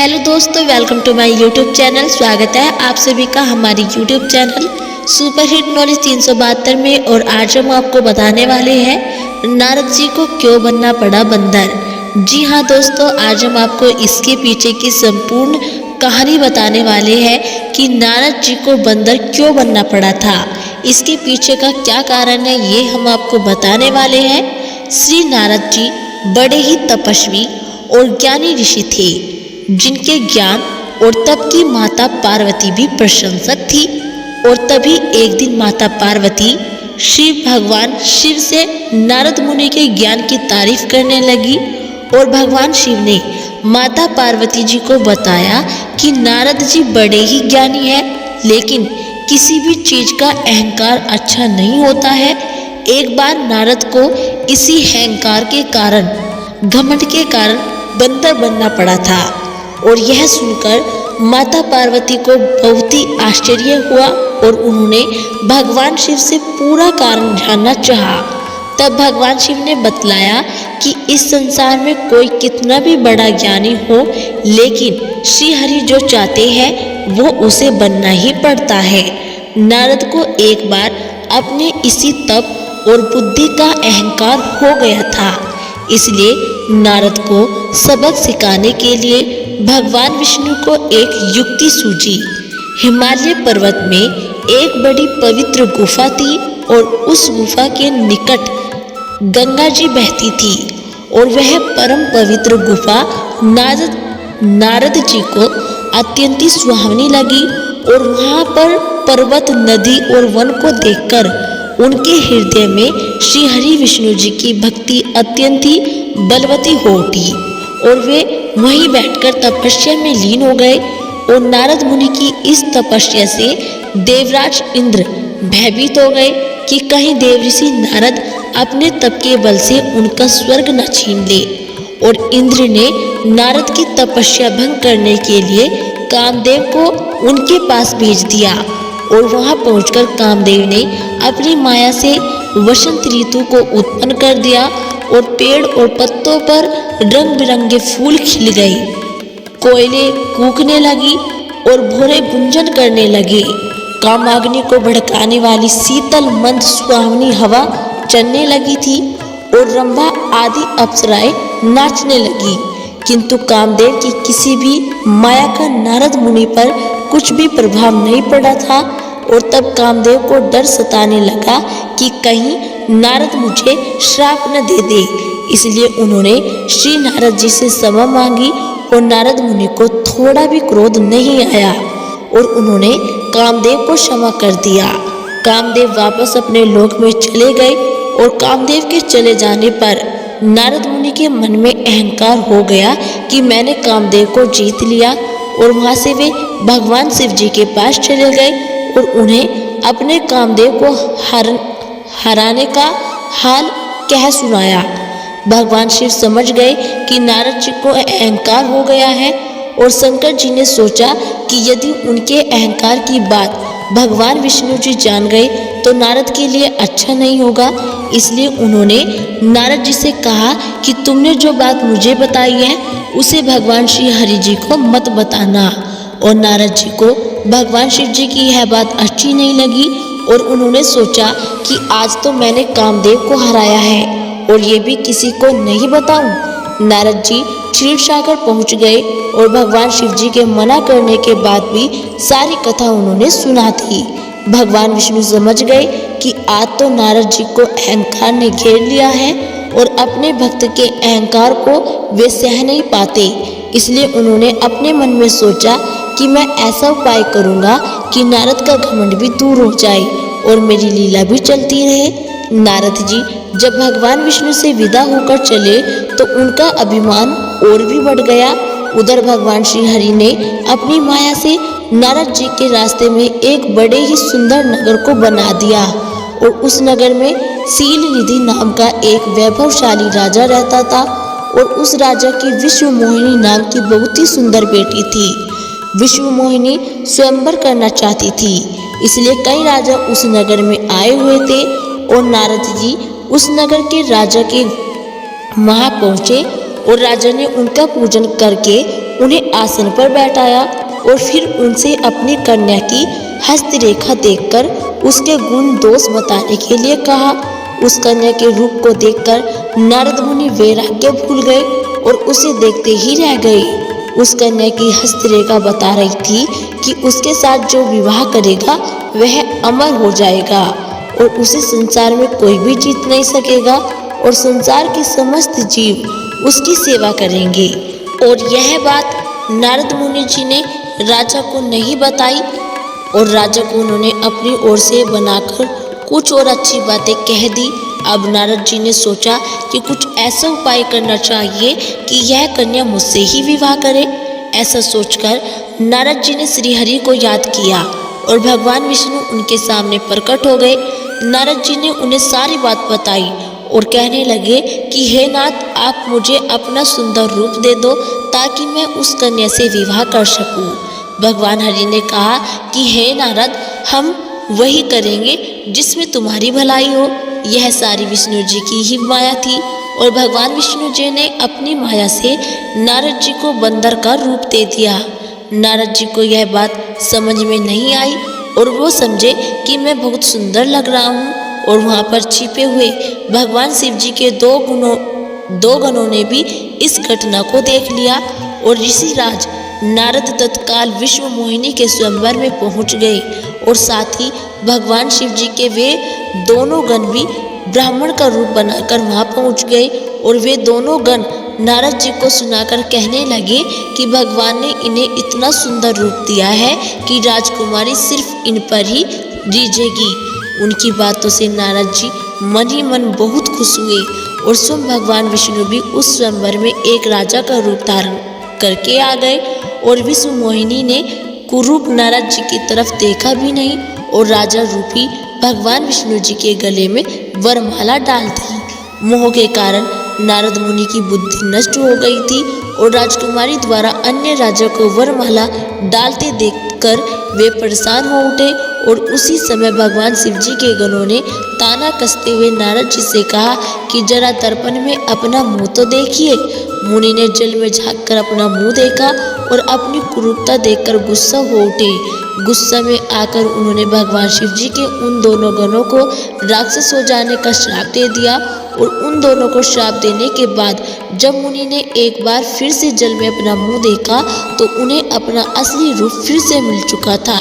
Hello दोस्तों, welcome to my YouTube channel. स्वागत है आप सभी का हमारी YouTube channel super hit knowledge 372 में। और आज हम आपको बताने वाले हैं नारद जी को क्यों बनना पड़ा बंदर। जी हाँ दोस्तों, आज हम आपको इसके पीछे की संपूर्ण कहानी बताने वाले हैं कि नारद जी को बंदर क्यों बनना पड़ा था। इसके पीछे का क्या कारण है ये हम आपको बताने वाले हैं। श्री नारद जी बड़े ही तपस्वी और ज्ञानी ऋषि थे, जिनके ज्ञान और तप की माता पार्वती भी प्रशंसक थी। और तभी एक दिन माता पार्वती शिव भगवान शिव से नारद मुनि के ज्ञान की तारीफ करने लगी। और भगवान शिव ने माता पार्वती जी को बताया कि नारद जी बड़े ही ज्ञानी हैं, लेकिन किसी भी चीज का अहंकार अच्छा नहीं होता है। एक बार नारद को इसी अहंकार के कारण, घमंड के कारण बंदर बनना पड़ा था। और यह सुनकर माता पार्वती को बहुत ही आश्चर्य हुआ और उन्होंने भगवान शिव से पूरा कारण जानना चाहा। तब भगवान शिव ने बतलाया कि इस संसार में कोई कितना भी बड़ा ज्ञानी हो, लेकिन श्री हरि जो चाहते हैं वो उसे बनना ही पड़ता है। नारद को एक बार अपने इसी तप और बुद्धि का अहंकार हो गया था, इसलिए नारद को सबक सिखाने के लिए भगवान विष्णु को एक युक्ति सूझी। हिमालय पर्वत में एक बड़ी पवित्र गुफा थी और उस गुफा के निकट गंगा जी बहती थी। और वह परम पवित्र गुफा नारद जी को अत्यंत सुहावनी लगी। और वहाँ पर पर्वत, नदी और वन को देखकर उनके हृदय में श्री हरि विष्णु जी की भक्ति अत्यंत बलवती हो उठी और वे वहीं बैठकर तपस्या में लीन हो गए। और नारद मुनि की इस तपस्या से देवराज इंद्र भयभीत हो गए कि कहीं देवऋषि नारद अपने तप के बल से उनका स्वर्ग न छीन ले। और इंद्र ने नारद की तपस्या भंग करने के लिए कामदेव को उनके पास भेज दिया। और वहां पहुंचकर कामदेव ने अपनी माया से वसंत ऋतु को उत्पन्न कर दिया और पेड़ और पत्तों पर रंग बिरंगे फूल खिल गए, कोयले कूकने लगी और भोरे गुंजन करने लगे। कामाग्नि को भड़काने वाली शीतल मंद सुहावनी हवा चलने लगी थी और रंभा आदि अप्सराएं नाचने लगी। किंतु कामदेव की किसी भी माया का नारद मुनि पर कुछ भी प्रभाव नहीं पड़ा था। और तब कामदेव को डर सताने लगा कि कहीं नारद मुझे श्राप न दे दे। इसलिए उन्होंने श्री नारद जी से क्षमा मांगी और नारद मुनि को थोड़ा भी क्रोध नहीं आया और उन्होंने कामदेव को क्षमा कर दिया। कामदेव वापस अपने लोक में चले गए। और कामदेव के चले जाने पर नारद मुनि के मन में अहंकार हो गया कि मैंने कामदेव को जीत लिया। और वहां से वे भगवान शिव जी के पास चले गए और उन्हें अपने कामदेव को हराने का हाल कह सुनाया। भगवान शिव समझ गए कि नारद जी को अहंकार हो गया है। और शंकर जी ने सोचा कि यदि उनके अहंकार की बात भगवान विष्णु जी जान गए तो नारद के लिए अच्छा नहीं होगा। इसलिए उन्होंने नारद जी से कहा कि तुमने जो बात मुझे बताई है उसे भगवान श्री हरि जी को मत बताना। और नारद जी को भगवान शिव जी की यह बात अच्छी नहीं लगी और उन्होंने सोचा कि आज तो मैंने कामदेव को हराया है और ये भी किसी को नहीं बताऊं। नारद जी क्षीर सागर पहुंच गए और भगवान शिव जी के मना करने के बाद भी सारी कथा उन्होंने सुना थी। भगवान विष्णु समझ गए कि आज तो नारद जी को अहंकार ने घेर लिया है और अपने भक्त के अहंकार को वे सह नहीं पाते। इसलिए उन्होंने अपने मन में सोचा कि मैं ऐसा उपाय करूंगा कि नारद का घमंड भी दूर हो जाए और मेरी लीला भी चलती रहे। नारद जी जब भगवान विष्णु से विदा होकर चले तो उनका अभिमान और भी बढ़ गया। उधर भगवान श्री हरि ने अपनी माया से नारद जी के रास्ते में एक बड़े ही सुंदर नगर को बना दिया। और उस नगर में शील निधि नाम का एक वैभवशाली राजा रहता था। और उस राजा की विश्व मोहिनी नाम की बहुत ही सुंदर बेटी थी। विश्व मोहिनी स्वयंवर करना चाहती थी, इसलिए कई राजा उस नगर में आए हुए थे। और नारद जी उस नगर के राजा के वहां पहुंचे और राजा ने उनका पूजन करके उन्हें आसन पर बैठाया और फिर उनसे अपनी कन्या की हस्तरेखा देखकर उसके गुण दोष बताने के लिए कहा। उस कन्या के रूप को देखकर नारद मुनि वैराग्य भूल गए और उसे देखते ही रह गए। उस कन्या की हस्तरेखा बता रही थी कि उसके साथ जो विवाह करेगा वह अमर हो जाएगा और उसे संसार में कोई भी जीत नहीं सकेगा और संसार के समस्त जीव उसकी सेवा करेंगे। और यह बात नारद मुनि जी ने राजा को नहीं बताई और राजा को उन्होंने अपनी ओर से बनाकर कुछ और अच्छी बातें कह दी। अब नारद जी ने सोचा कि कुछ ऐसा उपाय करना चाहिए कि यह कन्या मुझसे ही विवाह करे। ऐसा सोचकर नारद जी ने श्री हरि को याद किया और भगवान विष्णु उनके सामने प्रकट हो गए। नारद जी ने उन्हें सारी बात बताई और कहने लगे कि हे नाथ, आप मुझे अपना सुंदर रूप दे दो ताकि मैं उस कन्या से विवाह कर सकूं। भगवान हरि ने कहा कि हे नारद, हम वही करेंगे जिसमें तुम्हारी भलाई हो। यह सारी विष्णु जी की ही माया थी और भगवान विष्णु जी ने अपनी माया से नारद जी को बंदर का रूप दे दिया। नारद जी को यह बात समझ में नहीं आई और वो समझे कि मैं बहुत सुंदर लग रहा हूँ और वहाँ पर छिपे हुए भगवान शिव जी के दो गणों ने भी इस घटना को देख लिया और ऋषिराज नारद तत्काल विश्व मोहिनी के स्वयंवर में पहुंच गए और साथ ही भगवान शिव जी के वे दोनों गण भी ब्राह्मण का रूप बनाकर वहां पहुंच गए और वे दोनों गण नारद जी को सुनाकर कहने लगे कि भगवान ने इन्हें इतना सुंदर रूप दिया है कि राजकुमारी सिर्फ इन पर ही रीझेगी। उनकी बातों से नारद जी मन ही मन बहुत खुश हुए और स्वयं भगवान विष्णु भी उस स्वयंवर में एक राजा का रूप धारण करके आ गए और विश्व मोहिनी ने कुरूप नारद जी की तरफ देखा भी नहीं और राजा रूपी भगवान विष्णु जी के गले में वरमाला डाल दी। मोह के कारण नारद मुनि की बुद्धि नष्ट हो गई थी और राजकुमारी द्वारा अन्य राजा को वरमाला डालते देखकर वे परेशान हो उठे और उसी समय भगवान शिव जी के गणों ने ताना कसते हुए नारद जी से कहा कि जरा दर्पण में अपना मुंह तो देखिए। मुनि ने जल में झांककर अपना मुंह देखा और अपनी कुरूपता देखकर गुस्सा हो उठे। गुस्सा में आकर उन्होंने भगवान शिव जी के उन दोनों गणों को राक्षस हो जाने का श्राप दे दिया और उन दोनों को श्राप देने के बाद जब मुनि ने एक बार फिर से जल में अपना मुंह देखा तो उन्हें अपना असली रूप फिर से मिल चुका था।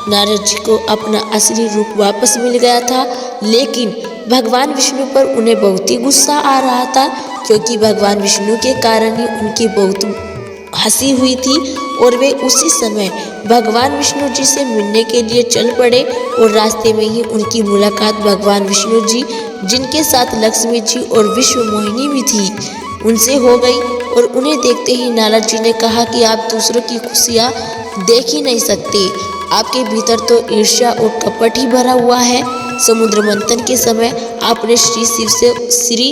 नारद जी को अपना असली रूप वापस मिल गया था, लेकिन भगवान विष्णु पर उन्हें बहुत ही गुस्सा आ रहा था क्योंकि भगवान विष्णु के कारण ही उनकी बहुत हंसी हुई थी और वे उसी समय भगवान विष्णु जी से मिलने के लिए चल पड़े और रास्ते में ही उनकी मुलाकात भगवान विष्णु जी, जिनके साथ लक्ष्मी जी और विश्व मोहिनी भी थी, उनसे हो गई और उन्हें देखते ही नारद जी ने कहा कि आप दूसरों की खुशियाँ देख ही नहीं सकते, आपके भीतर तो ईर्ष्या और कपट ही भरा हुआ है। समुद्र मंथन के समय आपने श्री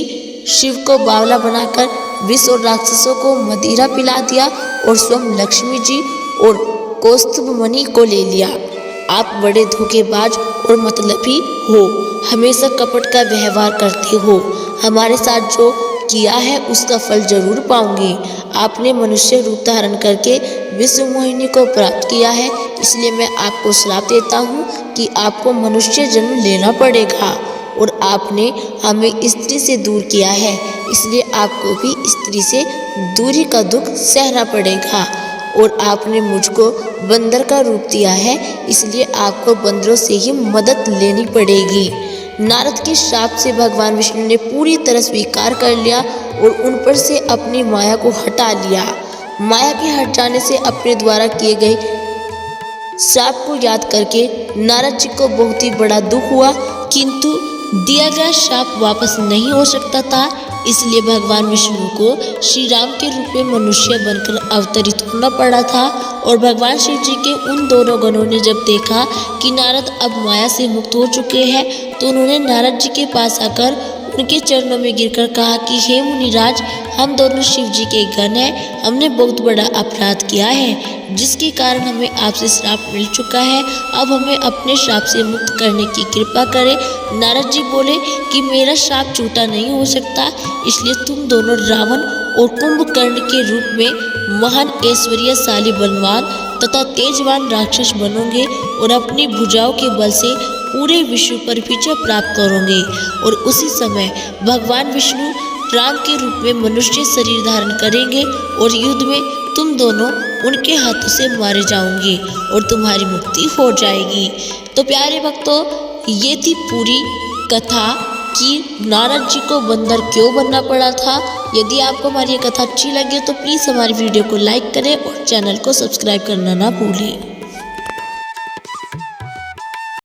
शिव को बावला बनाकर विष और राक्षसों को मदिरा पिला दिया और स्वयं लक्ष्मी जी और कौस्तुभ मणि को ले लिया। आप बड़े धोखेबाज और मतलबी हो, हमेशा कपट का व्यवहार करते हो। हमारे साथ जो किया है उसका फल जरूर पाओगे। आपने मनुष्य रूप धारण करके विश्व मोहिनी को प्राप्त किया है, इसलिए मैं आपको श्राप देता हूँ कि आपको मनुष्य जन्म लेना पड़ेगा और आपने हमें स्त्री से दूर किया है, इसलिए आपको भी स्त्री से दूरी का दुख सहना पड़ेगा और आपने मुझको बंदर का रूप दिया है, इसलिए आपको बंदरों से ही मदद लेनी पड़ेगी। नारद के श्राप से भगवान विष्णु ने पूरी तरह स्वीकार कर लिया और उन पर से अपनी माया को हटा लिया। माया के हट जाने से अपने द्वारा किए गए श्राप को याद करके नारद जी को बहुत ही बड़ा दुख हुआ, किंतु दिया गया श्राप वापस नहीं हो सकता था, इसलिए भगवान विष्णु को श्री राम के रूप में मनुष्य बनकर अवतरित होना पड़ा था। और भगवान शिव जी के उन दोनों गणों ने जब देखा कि नारद अब माया से मुक्त हो चुके हैं तो उन्होंने नारद जी के पास आकर उनके चरणों में गिरकर कहा कि हे मुनिराज, हम दोनों शिव जी के गण हैं, हमने बहुत बड़ा अपराध किया है जिसके कारण हमें आपसे श्राप मिल चुका है, अब हमें अपने श्राप से मुक्त करने की कृपा करें। नारद जी बोले कि मेरा श्राप झूठा नहीं हो सकता, इसलिए तुम दोनों रावण और कुंभकर्ण के रूप में महान ऐश्वर्यशाली बलवान तथा तेजवान राक्षस बनोगे और अपनी भुजाओं के बल से पूरे विश्व पर विजय प्राप्त करोगे। और उसी समय भगवान विष्णु राम के रूप में मनुष्य शरीर धारण करेंगे और युद्ध में तुम दोनों उनके हाथों से मारे जाओगे और तुम्हारी मुक्ति हो जाएगी। तो प्यारे भक्तों, ये थी पूरी कथा कि नारद जी को बंदर क्यों बनना पड़ा था। यदि आपको हमारी ये कथा अच्छी लगे तो प्लीज़ हमारी वीडियो को लाइक करें और चैनल को सब्सक्राइब करना ना भूलें।